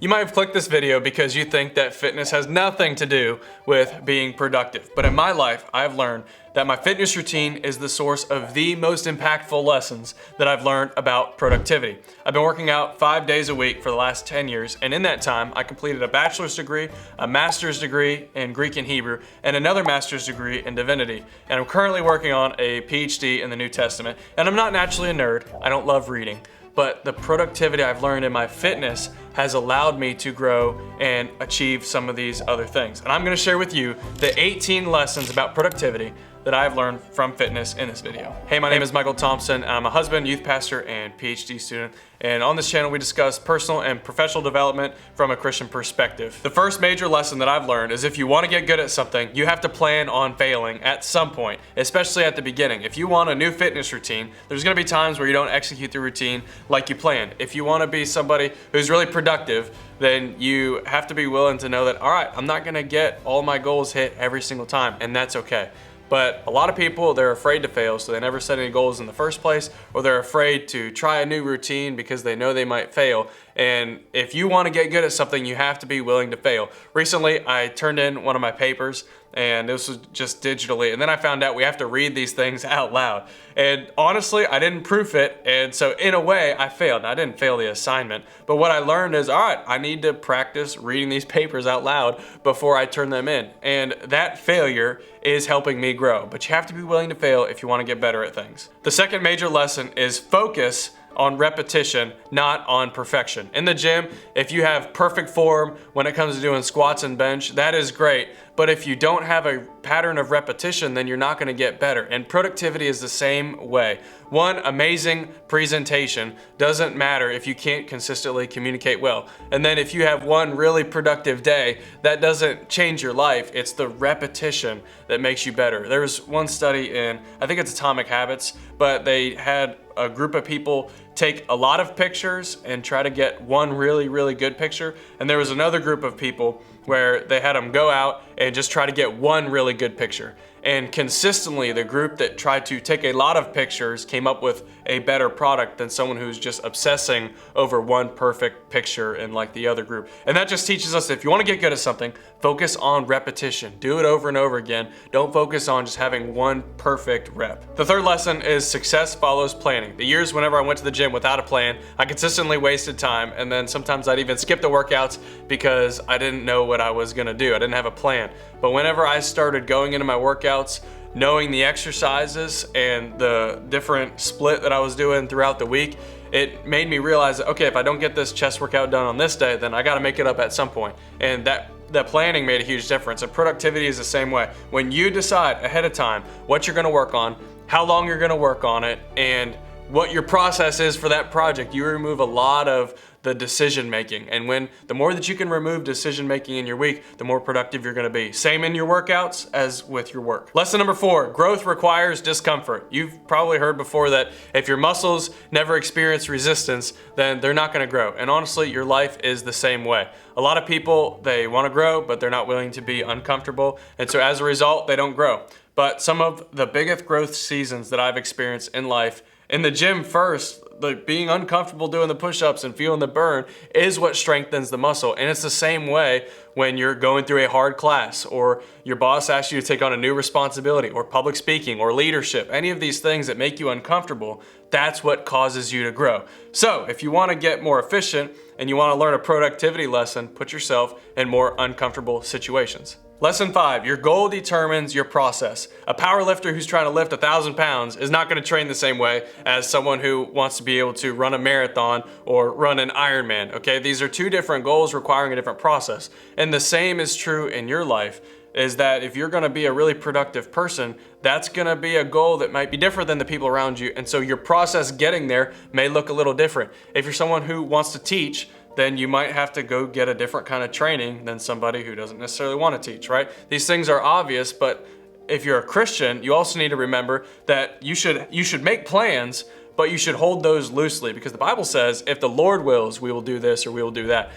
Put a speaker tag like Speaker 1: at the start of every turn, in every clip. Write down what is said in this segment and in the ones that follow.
Speaker 1: You might have clicked this video because you think that fitness has nothing to do with being productive. But in my life, I've learned that my fitness routine is the source of the most impactful lessons that I've learned about productivity. I've been working out 5 days a week for the last 10 years, and in that time, I completed a bachelor's degree, a master's degree in Greek and Hebrew, and another master's degree in divinity. And I'm currently working on a PhD in the New Testament. And I'm not naturally a nerd. I don't love reading. But the productivity I've learned in my fitness has allowed me to grow and achieve some of these other things. And I'm gonna share with you the 18 lessons about productivity that I've learned from fitness in this video. Hey, my name is Michael Thompson. I'm a husband, youth pastor, and PhD student. And on this channel, we discuss personal and professional development from a Christian perspective. The first major lesson that I've learned is if you want to get good at something, you have to plan on failing at some point, especially at the beginning. If you want a new fitness routine, there's gonna be times where you don't execute the routine like you planned. If you wanna be somebody who's really productive, then you have to be willing to know that, all right, I'm not gonna get all my goals hit every single time, and that's okay. But a lot of people, they're afraid to fail, so they never set any goals in the first place, or they're afraid to try a new routine because they know they might fail. And if you want to get good at something, you have to be willing to fail. Recently, I turned in one of my papers, and this was just digitally, and then I found out we have to read these things out loud. And honestly, I didn't proof it, and so in a way, I failed. I didn't fail the assignment, but what I learned is, all right, I need to practice reading these papers out loud before I turn them in. And that failure is helping me grow, but you have to be willing to fail if you want to get better at things. The second major lesson is focus on repetition, not on perfection. In the gym, if you have perfect form when it comes to doing squats and bench, that is great. But if you don't have a pattern of repetition, then you're not gonna get better. And productivity is the same way. One amazing presentation doesn't matter if you can't consistently communicate well. And then if you have one really productive day, that doesn't change your life. It's the repetition that makes you better. There was one study in, I think it's Atomic Habits, but they had a group of people take a lot of pictures and try to get one really, really good picture. And there was another group of people where they had them go out and just try to get one really good picture. And consistently, the group that tried to take a lot of pictures came up with a better product than someone who's just obsessing over one perfect picture in like the other group. And that just teaches us that if you want to get good at something, focus on repetition. Do it over and over again. Don't focus on just having one perfect rep. The third lesson is success follows planning. The years whenever I went to the gym without a plan, I consistently wasted time, and then sometimes I'd even skip the workouts because I didn't know what I was gonna do. I didn't have a plan. But whenever I started going into my workouts, knowing the exercises and the different split that I was doing throughout the week, it made me realize that, okay, if I don't get this chest workout done on this day, then I gotta make it up at some point. And that planning made a huge difference. And productivity is the same way. When you decide ahead of time what you're gonna work on, how long you're gonna work on it, and what your process is for that project, you remove a lot of the decision making. And the more that you can remove decision making in your week, the more productive you're gonna be. Same in your workouts as with your work. Lesson number 4, growth requires discomfort. You've probably heard before that if your muscles never experience resistance, then they're not gonna grow. And honestly, your life is the same way. A lot of people, they wanna grow, but they're not willing to be uncomfortable. And so as a result, they don't grow. But some of the biggest growth seasons that I've experienced in life, in the gym first, like being uncomfortable doing the push-ups and feeling the burn is what strengthens the muscle. And it's the same way when you're going through a hard class, or your boss asks you to take on a new responsibility, or public speaking, or leadership. Any of these things that make you uncomfortable, that's what causes you to grow. So if you want to get more efficient and you want to learn a productivity lesson, put yourself in more uncomfortable situations. Lesson 5, your goal determines your process. A power lifter who's trying to lift 1,000 pounds is not gonna train the same way as someone who wants to be able to run a marathon or run an Ironman, okay? These are two different goals requiring a different process. And the same is true in your life, is that if you're gonna be a really productive person, that's gonna be a goal that might be different than the people around you. And so your process getting there may look a little different. If you're someone who wants to teach, then you might have to go get a different kind of training than somebody who doesn't necessarily want to teach, right? These things are obvious, but if you're a Christian, you also need to remember that you should make plans, but you should hold those loosely, because the Bible says, if the Lord wills, we will do this or we will do that.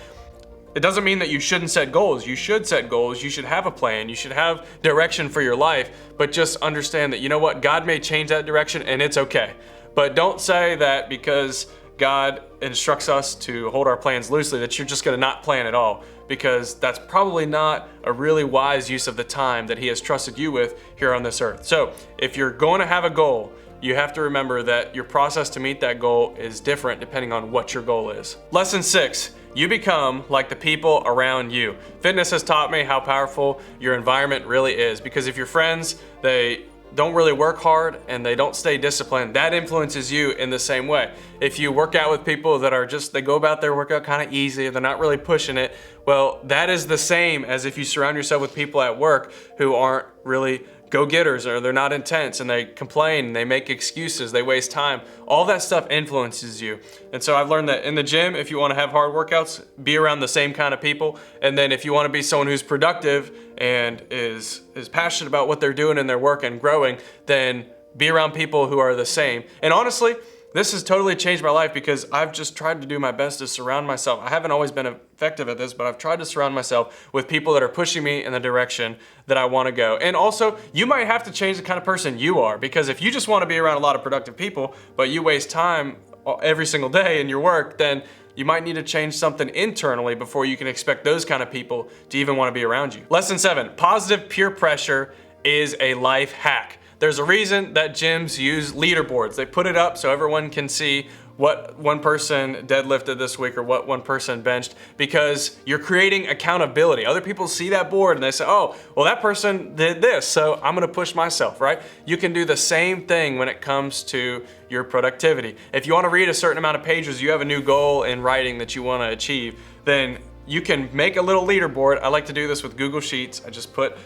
Speaker 1: It doesn't mean that you shouldn't set goals. You should set goals. You should have a plan. You should have direction for your life, but just understand that, you know what, God may change that direction and it's okay. But don't say that because God instructs us to hold our plans loosely, that you're just gonna not plan at all, because that's probably not a really wise use of the time that He has trusted you with here on this earth. So if you're going to have a goal, you have to remember that your process to meet that goal is different depending on what your goal is. Lesson 6, you become like the people around you. Fitness has taught me how powerful your environment really is, because if your friends, they don't really work hard and they don't stay disciplined, that influences you in the same way. If you work out with people that are just, they go about their workout kind of easy, they're not really pushing it, well, that is the same as if you surround yourself with people at work who aren't really go-getters, or they're not intense and they complain, they make excuses, they waste time. All that stuff influences you. And so I've learned that in the gym, if you want to have hard workouts, be around the same kind of people. And then if you want to be someone who's productive and is passionate about what they're doing in their work and growing, then be around people who are the same. And honestly, this has totally changed my life, because I've just tried to do my best to surround myself. I haven't always been effective at this, but I've tried to surround myself with people that are pushing me in the direction that I want to go. And also, you might have to change the kind of person you are, because if you just want to be around a lot of productive people, but you waste time every single day in your work, then you might need to change something internally before you can expect those kind of people to even want to be around you. Lesson 7, positive peer pressure is a life hack. There's a reason that gyms use leaderboards. They put it up so everyone can see what one person deadlifted this week or what one person benched, because you're creating accountability. Other people see that board and they say, oh, well, that person did this, so I'm gonna push myself, right? You can do the same thing when it comes to your productivity. If you wanna read a certain amount of pages, you have a new goal in writing that you wanna achieve, then you can make a little leaderboard. I like to do this with Google Sheets. I just put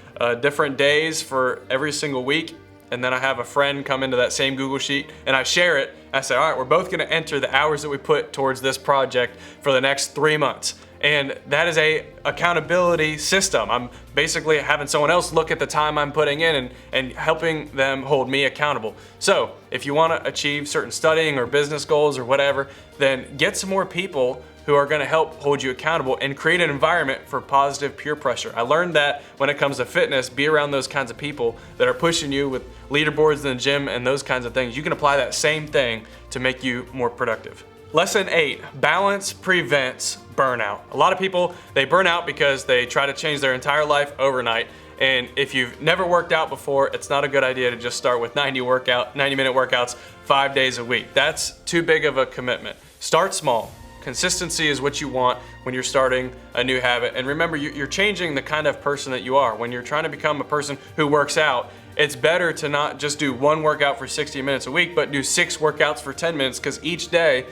Speaker 1: different days for every single week, and then I have a friend come into that same Google Sheet and I share it. I say, all right, we're both gonna enter the hours that we put towards this project for the next 3 months. And that is a accountability system. I'm basically having someone else look at the time I'm putting in and helping them hold me accountable. So if you wanna achieve certain studying or business goals or whatever, then get some more people who are gonna help hold you accountable and create an environment for positive peer pressure. I learned that when it comes to fitness, be around those kinds of people that are pushing you with leaderboards in the gym and those kinds of things. You can apply that same thing to make you more productive. Lesson 8, balance prevents burnout. A lot of people, they burn out because they try to change their entire life overnight. And if you've never worked out before, it's not a good idea to just start with 90-minute workouts 5 days a week. That's too big of a commitment. Start small. Consistency is what you want when you're starting a new habit. And remember, you're changing the kind of person that you are. When you're trying to become a person who works out, it's better to not just do one workout for 60 minutes a week, but do 6 workouts for 10 minutes, because each day,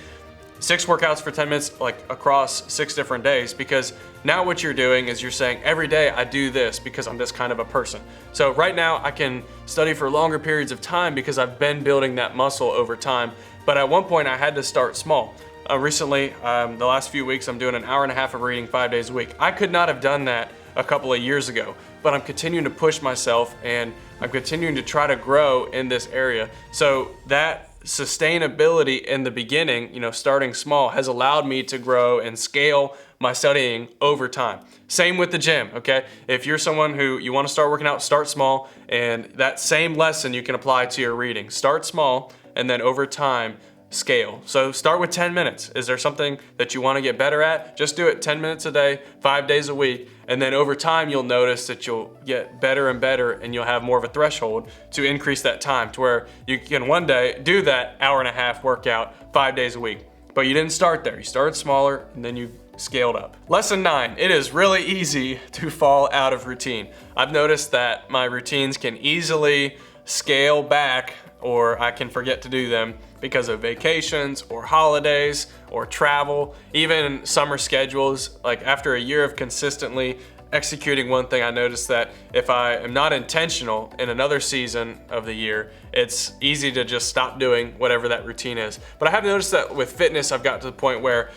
Speaker 1: 6 workouts for 10 minutes, like across 6 different days, because now what you're doing is you're saying, every day I do this because I'm this kind of a person. So right now I can study for longer periods of time because I've been building that muscle over time. But at one point I had to start small. Recently, the last few weeks, I'm doing an hour and a half of reading 5 days a week. I could not have done that a couple of years ago, but I'm continuing to push myself and I'm continuing to try to grow in this area. So that sustainability in the beginning, starting small, has allowed me to grow and scale my studying over time. Same with the gym, okay? If you're someone who you want to start working out, start small, and that same lesson you can apply to your reading. Start small, and then over time, scale. So start with 10 minutes. Is there something that you want to get better at? Just do it 10 minutes a day, 5 days a week, and then over time you'll notice that you'll get better and better, and you'll have more of a threshold to increase that time to where you can one day do that hour and a half workout 5 days a week. But you didn't start there. You started smaller and then you scaled up. Lesson 9, it is really easy to fall out of routine. I've noticed that my routines can easily scale back, or I can forget to do them because of vacations or holidays or travel, even summer schedules. Like after a year of consistently executing one thing, I noticed that if I am not intentional in another season of the year, it's easy to just stop doing whatever that routine is. But I have noticed that with fitness, I've got to the point where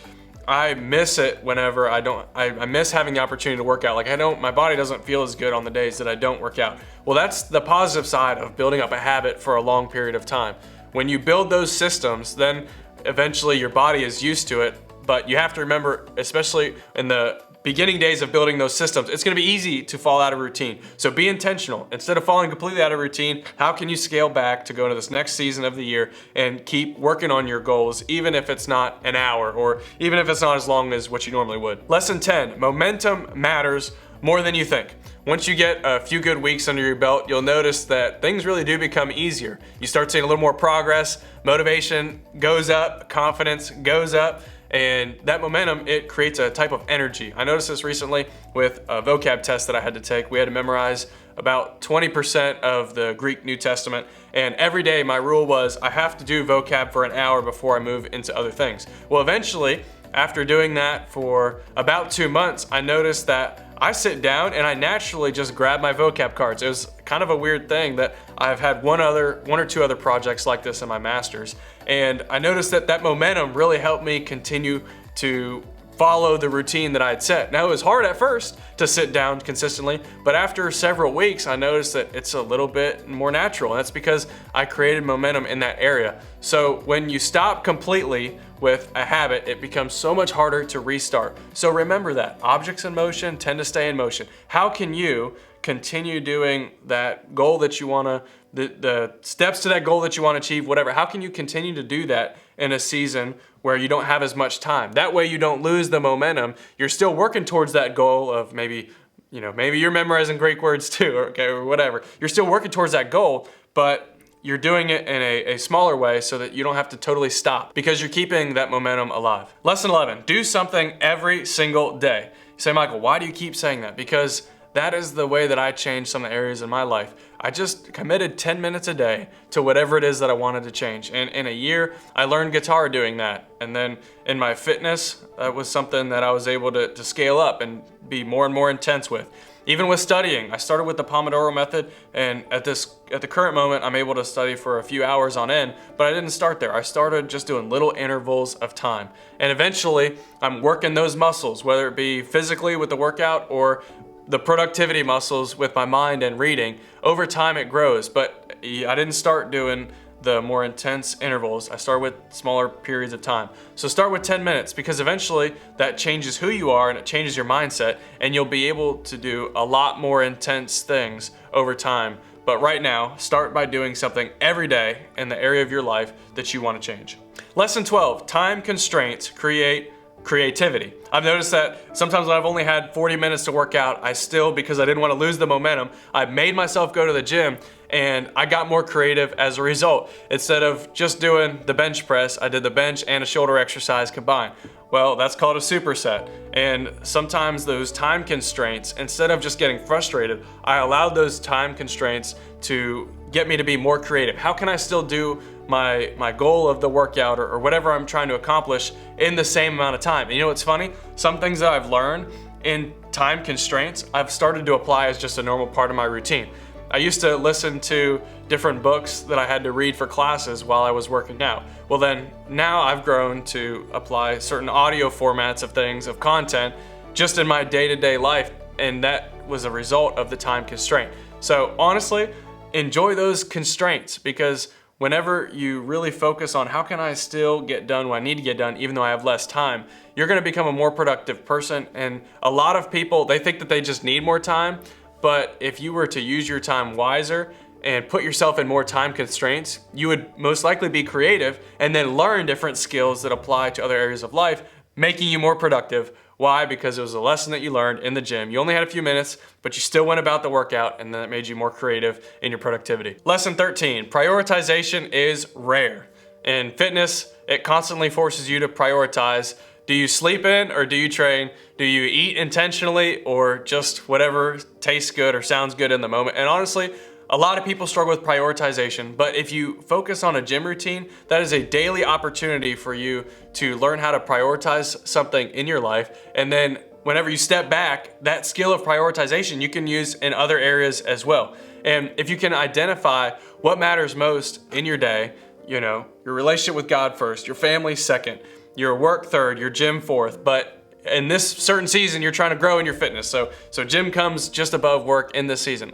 Speaker 1: I miss it whenever I miss having the opportunity to work out. Like my body doesn't feel as good on the days that I don't work out. Well, that's the positive side of building up a habit for a long period of time. When you build those systems, then eventually your body is used to it. But you have to remember, especially in the beginning days of building those systems, it's gonna be easy to fall out of routine. So be intentional. Instead of falling completely out of routine, how can you scale back to go into this next season of the year and keep working on your goals, even if it's not an hour or even if it's not as long as what you normally would. Lesson 10, momentum matters more than you think. Once you get a few good weeks under your belt, you'll notice that things really do become easier. You start seeing a little more progress, motivation goes up, confidence goes up, and that momentum, it creates a type of energy. I noticed this recently with a vocab test that I had to take. We had to memorize about 20% of the Greek New Testament, and every day my rule was I have to do vocab for an hour before I move into other things. Well, eventually, after doing that for about 2 months, I noticed that I sit down and I naturally just grab my vocab cards. It was kind of a weird thing that I've had one or two other projects like this in my master's, and I noticed that that momentum really helped me continue to follow the routine that I had set. Now, it was hard at first to sit down consistently, but after several weeks, I noticed that it's a little bit more natural, and that's because I created momentum in that area. So when you stop completely with a habit, it becomes so much harder to restart. So remember that objects in motion tend to stay in motion. How can you continue doing that goal that you wanna, the steps to that goal that you wanna achieve, whatever, how can you continue to do that in a season where you don't have as much time? That way you don't lose the momentum. You're still working towards that goal of maybe you're memorizing Greek words too, or whatever. You're still working towards that goal, but you're doing it in a smaller way so that you don't have to totally stop because you're keeping that momentum alive. Lesson 11, do something every single day. You say, Michael, why do you keep saying that? Because that is the way that I changed some of the areas in my life. I just committed 10 minutes a day to whatever it is that I wanted to change. And in a year, I learned guitar doing that. And then in my fitness, that was something that I was able to scale up and be more and more intense with. Even with studying, I started with the Pomodoro method, and at the current moment, I'm able to study for a few hours on end, but I didn't start there. I started just doing little intervals of time. And eventually, I'm working those muscles, whether it be physically with the workout or the productivity muscles with my mind and reading. Over time, it grows, but I didn't start doing the more intense intervals. I start with smaller periods of time. So start with 10 minutes because eventually that changes who you are and it changes your mindset, and you'll be able to do a lot more intense things over time. But right now, start by doing something every day in the area of your life that you want to change. Lesson 12, time constraints create creativity. I've noticed that sometimes when I've only had 40 minutes to work out, I still, because I didn't want to lose the momentum, I made myself go to the gym and I got more creative as a result. Instead of just doing the bench press, I did the bench and a shoulder exercise combined. Well, that's called a superset. And sometimes those time constraints, instead of just getting frustrated, I allowed those time constraints to get me to be more creative. How can I still do my goal of the workout or whatever I'm trying to accomplish in the same amount of time? And you know what's funny? Some things that I've learned in time constraints, I've started to apply as just a normal part of my routine. I used to listen to different books that I had to read for classes while I was working out. Well then, now I've grown to apply certain audio formats of things, of content, just in my day-to-day life, and that was a result of the time constraint. So honestly, enjoy those constraints, because whenever you really focus on how can I still get done what I need to get done even though I have less time, you're gonna become a more productive person. And a lot of people, they think that they just need more time, but if you were to use your time wiser and put yourself in more time constraints, you would most likely be creative and then learn different skills that apply to other areas of life, making you more productive. Why? Because it was a lesson that you learned in the gym. You only had a few minutes, but you still went about the workout, and then it made you more creative in your productivity. Lesson 13, prioritization is rare. In fitness, it constantly forces you to prioritize. Do you sleep in or do you train? Do you eat intentionally or just whatever tastes good or sounds good in the moment? And honestly, a lot of people struggle with prioritization, but if you focus on a gym routine, that is a daily opportunity for you to learn how to prioritize something in your life. And then whenever you step back, that skill of prioritization you can use in other areas as well. And if you can identify what matters most in your day, you know, your relationship with God first, your family second, your work third, your gym fourth, but in this certain season, you're trying to grow in your fitness. So gym comes just above work in this season.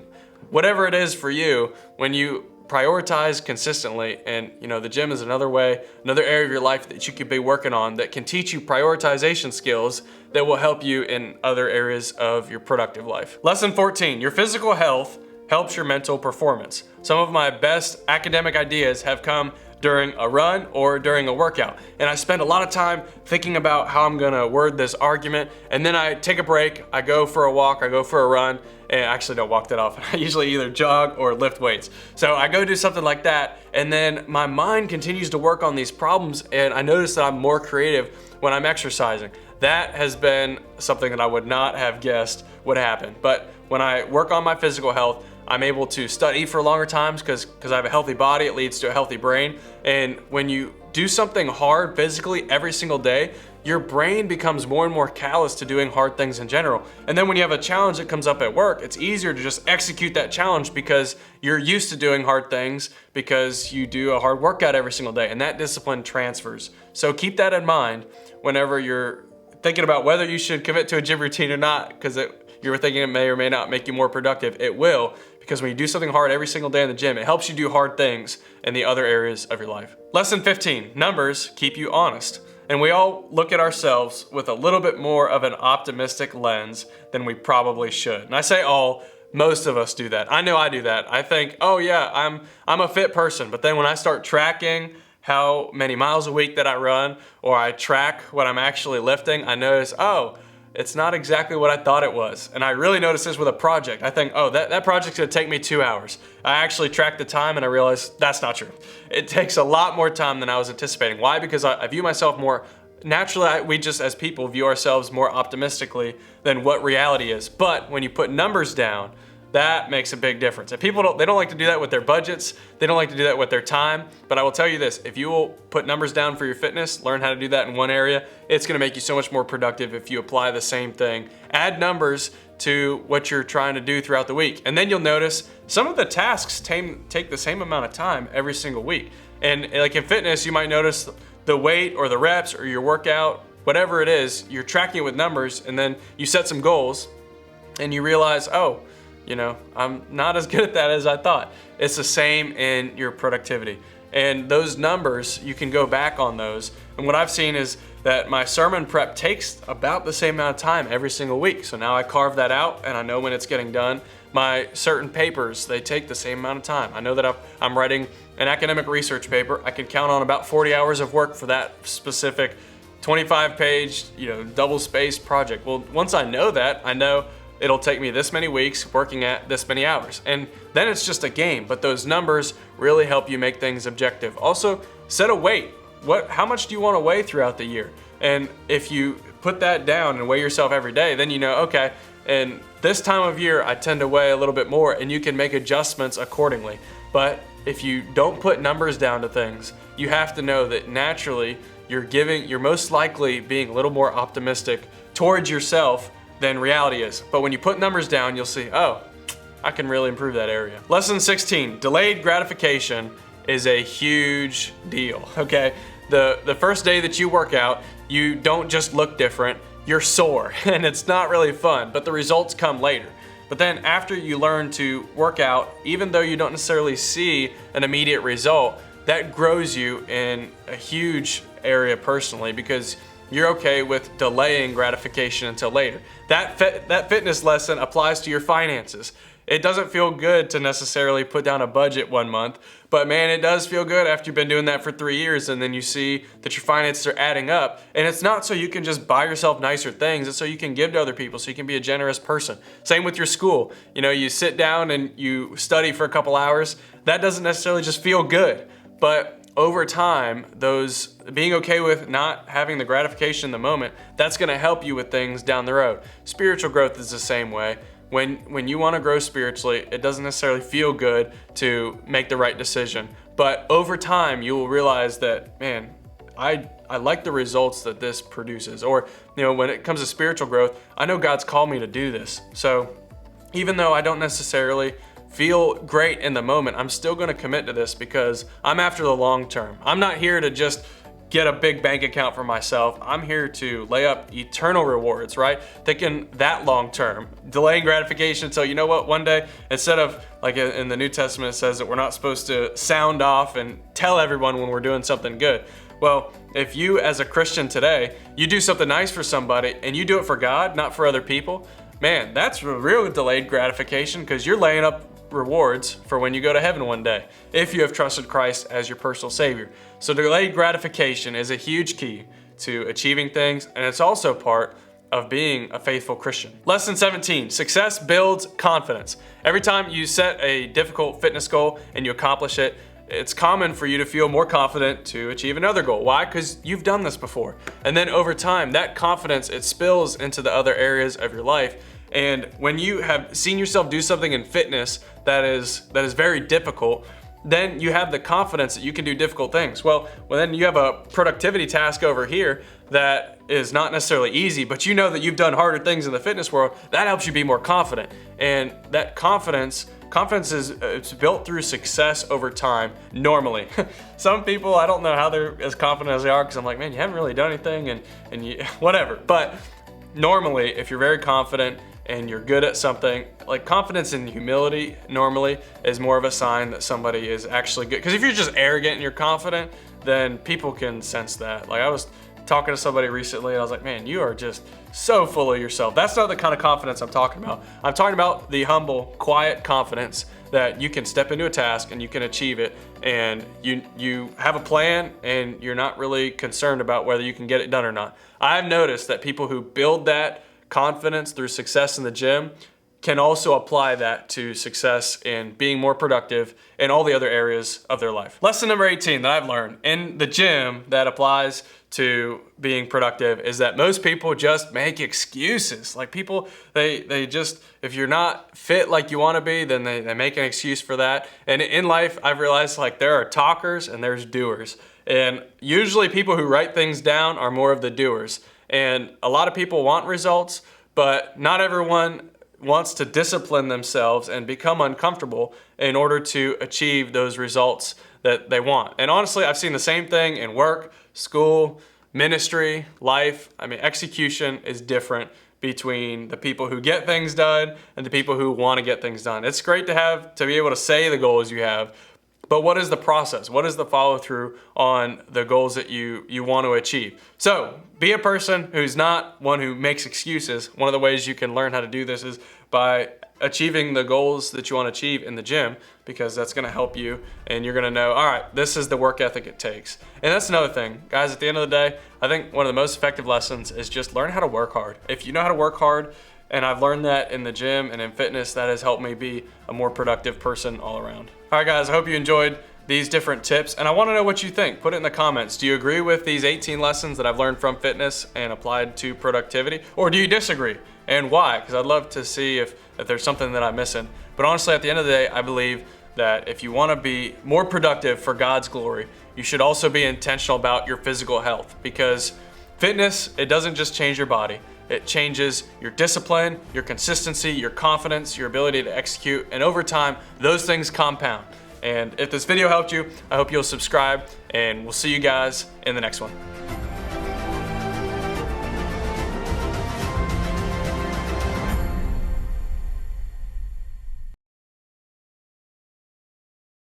Speaker 1: Whatever it is for you, when you prioritize consistently. And the gym is another area of your life that you could be working on that can teach you prioritization skills that will help you in other areas of your productive life. Lesson 14, your physical health helps your mental performance. Some of my best academic ideas have come during a run or during a workout. And I spend a lot of time thinking about how I'm gonna word this argument, and then I take a break, I go for a walk, I go for a run, and I actually don't walk that often. I usually either jog or lift weights. So I go do something like that, and then my mind continues to work on these problems, and I notice that I'm more creative when I'm exercising. That has been something that I would not have guessed would happen. But when I work on my physical health, I'm able to study for longer times because I have a healthy body, it leads to a healthy brain. And when you do something hard physically every single day, your brain becomes more and more callous to doing hard things in general. And then when you have a challenge that comes up at work, it's easier to just execute that challenge because you're used to doing hard things because you do a hard workout every single day, and that discipline transfers. So keep that in mind whenever you're thinking about whether you should commit to a gym routine or not, because you're thinking it may or may not make you more productive. It will, because when you do something hard every single day in the gym, it helps you do hard things in the other areas of your life. Lesson 15, numbers keep you honest. And we all look at ourselves with a little bit more of an optimistic lens than we probably should. And I say all, most of us do that. I know I do that. I think, oh yeah, I'm a fit person. But then when I start tracking how many miles a week that I run, or I track what I'm actually lifting, I notice, oh, it's not exactly what I thought it was. And I really noticed this with a project. I think, oh, that project's gonna take me 2 hours. I actually tracked the time and I realized that's not true. It takes a lot more time than I was anticipating. Why? Because I view myself more, naturally, we just as people view ourselves more optimistically than what reality is. But when you put numbers down, that makes a big difference. And people don't like to do that with their budgets. They don't like to do that with their time. But I will tell you this, if you will put numbers down for your fitness, learn how to do that in one area, it's gonna make you so much more productive if you apply the same thing. Add numbers to what you're trying to do throughout the week. And then you'll notice some of the tasks take the same amount of time every single week. And like in fitness, you might notice the weight or the reps or your workout, whatever it is, you're tracking it with numbers, and then you set some goals and you realize, oh, I'm not as good at that as I thought. It's the same in your productivity. And those numbers, you can go back on those. And what I've seen is that my sermon prep takes about the same amount of time every single week. So now I carve that out and I know when it's getting done. My certain papers, they take the same amount of time. I know that I'm writing an academic research paper. I can count on about 40 hours of work for that specific 25-page, double-spaced project. Well, once I know that, I know it'll take me this many weeks working at this many hours. And then it's just a game, but those numbers really help you make things objective. Also, set a weight. How much do you want to weigh throughout the year? And if you put that down and weigh yourself every day, then you know, okay, and this time of year, I tend to weigh a little bit more, and you can make adjustments accordingly. But if you don't put numbers down to things, you have to know that naturally you're most likely being a little more optimistic towards yourself than reality is. But when you put numbers down, you'll see, oh, I can really improve that area. Lesson 16, delayed gratification is a huge deal, okay? The first day that you work out, you don't just look different, you're sore, and it's not really fun, but the results come later. But then after you learn to work out, even though you don't necessarily see an immediate result, that grows you in a huge area personally, because you're okay with delaying gratification until later. That fitness lesson applies to your finances. It doesn't feel good to necessarily put down a budget 1 month, but man, it does feel good after you've been doing that for 3 years, and then you see that your finances are adding up. And it's not so you can just buy yourself nicer things, it's so you can give to other people, so you can be a generous person. Same with your school. You sit down and you study for a couple hours. That doesn't necessarily just feel good, but over time, being okay with not having the gratification in the moment, that's gonna help you with things down the road. Spiritual growth is the same way. When you wanna grow spiritually, it doesn't necessarily feel good to make the right decision. But over time, you will realize that, man, I like the results that this produces. Or, when it comes to spiritual growth, I know God's called me to do this. So even though I don't necessarily feel great in the moment, I'm still gonna commit to this because I'm after the long term. I'm not here to just get a big bank account for myself. I'm here to lay up eternal rewards, right? Thinking that long term, delaying gratification until, you know what, one day, instead of like in the New Testament, it says that we're not supposed to sound off and tell everyone when we're doing something good. Well, if you as a Christian today, you do something nice for somebody and you do it for God, not for other people, man, that's real delayed gratification, because you're laying up rewards for when you go to heaven one day, if you have trusted Christ as your personal Savior. So delayed gratification is a huge key to achieving things, and it's also part of being a faithful Christian. Lesson 17, success builds confidence. Every time you set a difficult fitness goal and you accomplish it, it's common for you to feel more confident to achieve another goal. Why? Because you've done this before. And then over time, that confidence, it spills into the other areas of your life. And when you have seen yourself do something in fitness that is very difficult, then you have the confidence that you can do difficult things. Well, then you have a productivity task over here that is not necessarily easy, but you know that you've done harder things in the fitness world. That helps you be more confident. And that confidence is it's built through success over time, normally. Some people, I don't know how they're as confident as they are, because I'm like, man, you haven't really done anything and you, whatever. But normally, if you're very confident and you're good at something, like confidence and humility normally is more of a sign that somebody is actually good. Because if you're just arrogant and you're confident, then people can sense that. Like I was talking to somebody recently and I was like, man, you are just so full of yourself. That's not the kind of confidence I'm talking about. I'm talking about the humble, quiet confidence that you can step into a task and you can achieve it, and you have a plan and you're not really concerned about whether you can get it done or not. I've noticed that people who build that confidence through success in the gym can also apply that to success in being more productive in all the other areas of their life. Lesson number 18 that I've learned in the gym that applies to being productive is that most people just make excuses. Like people, they just, if you're not fit like you want to be, then they make an excuse for that. And in life, I've realized like there are talkers and there's doers. And usually people who write things down are more of the doers. And a lot of people want results, but not everyone wants to discipline themselves and become uncomfortable in order to achieve those results that they want. And honestly, I've seen the same thing in work, school, ministry, life. I mean, execution is different between the people who get things done and the people who want to get things done. It's great to be able to say the goals you have, but what is the process? What is the follow through on the goals that you want to achieve? So be a person who's not one who makes excuses. One of the ways you can learn how to do this is by achieving the goals that you want to achieve in the gym, because that's going to help you and you're going to know, all right, this is the work ethic it takes. And that's another thing, guys, at the end of the day, I think one of the most effective lessons is just learn how to work hard. If you know how to work hard, and I've learned that in the gym and in fitness, that has helped me be a more productive person all around. All right, guys, I hope you enjoyed these different tips, and I want to know what you think. Put it in the comments. Do you agree with these 18 lessons that I've learned from fitness and applied to productivity, or do you disagree, and why? Because I'd love to see if there's something that I'm missing. But honestly, at the end of the day, I believe that if you want to be more productive for God's glory, you should also be intentional about your physical health, because fitness, it doesn't just change your body. It changes your discipline, your consistency, your confidence, your ability to execute, and over time, those things compound. And if this video helped you, I hope you'll subscribe, and we'll see you guys in the next one.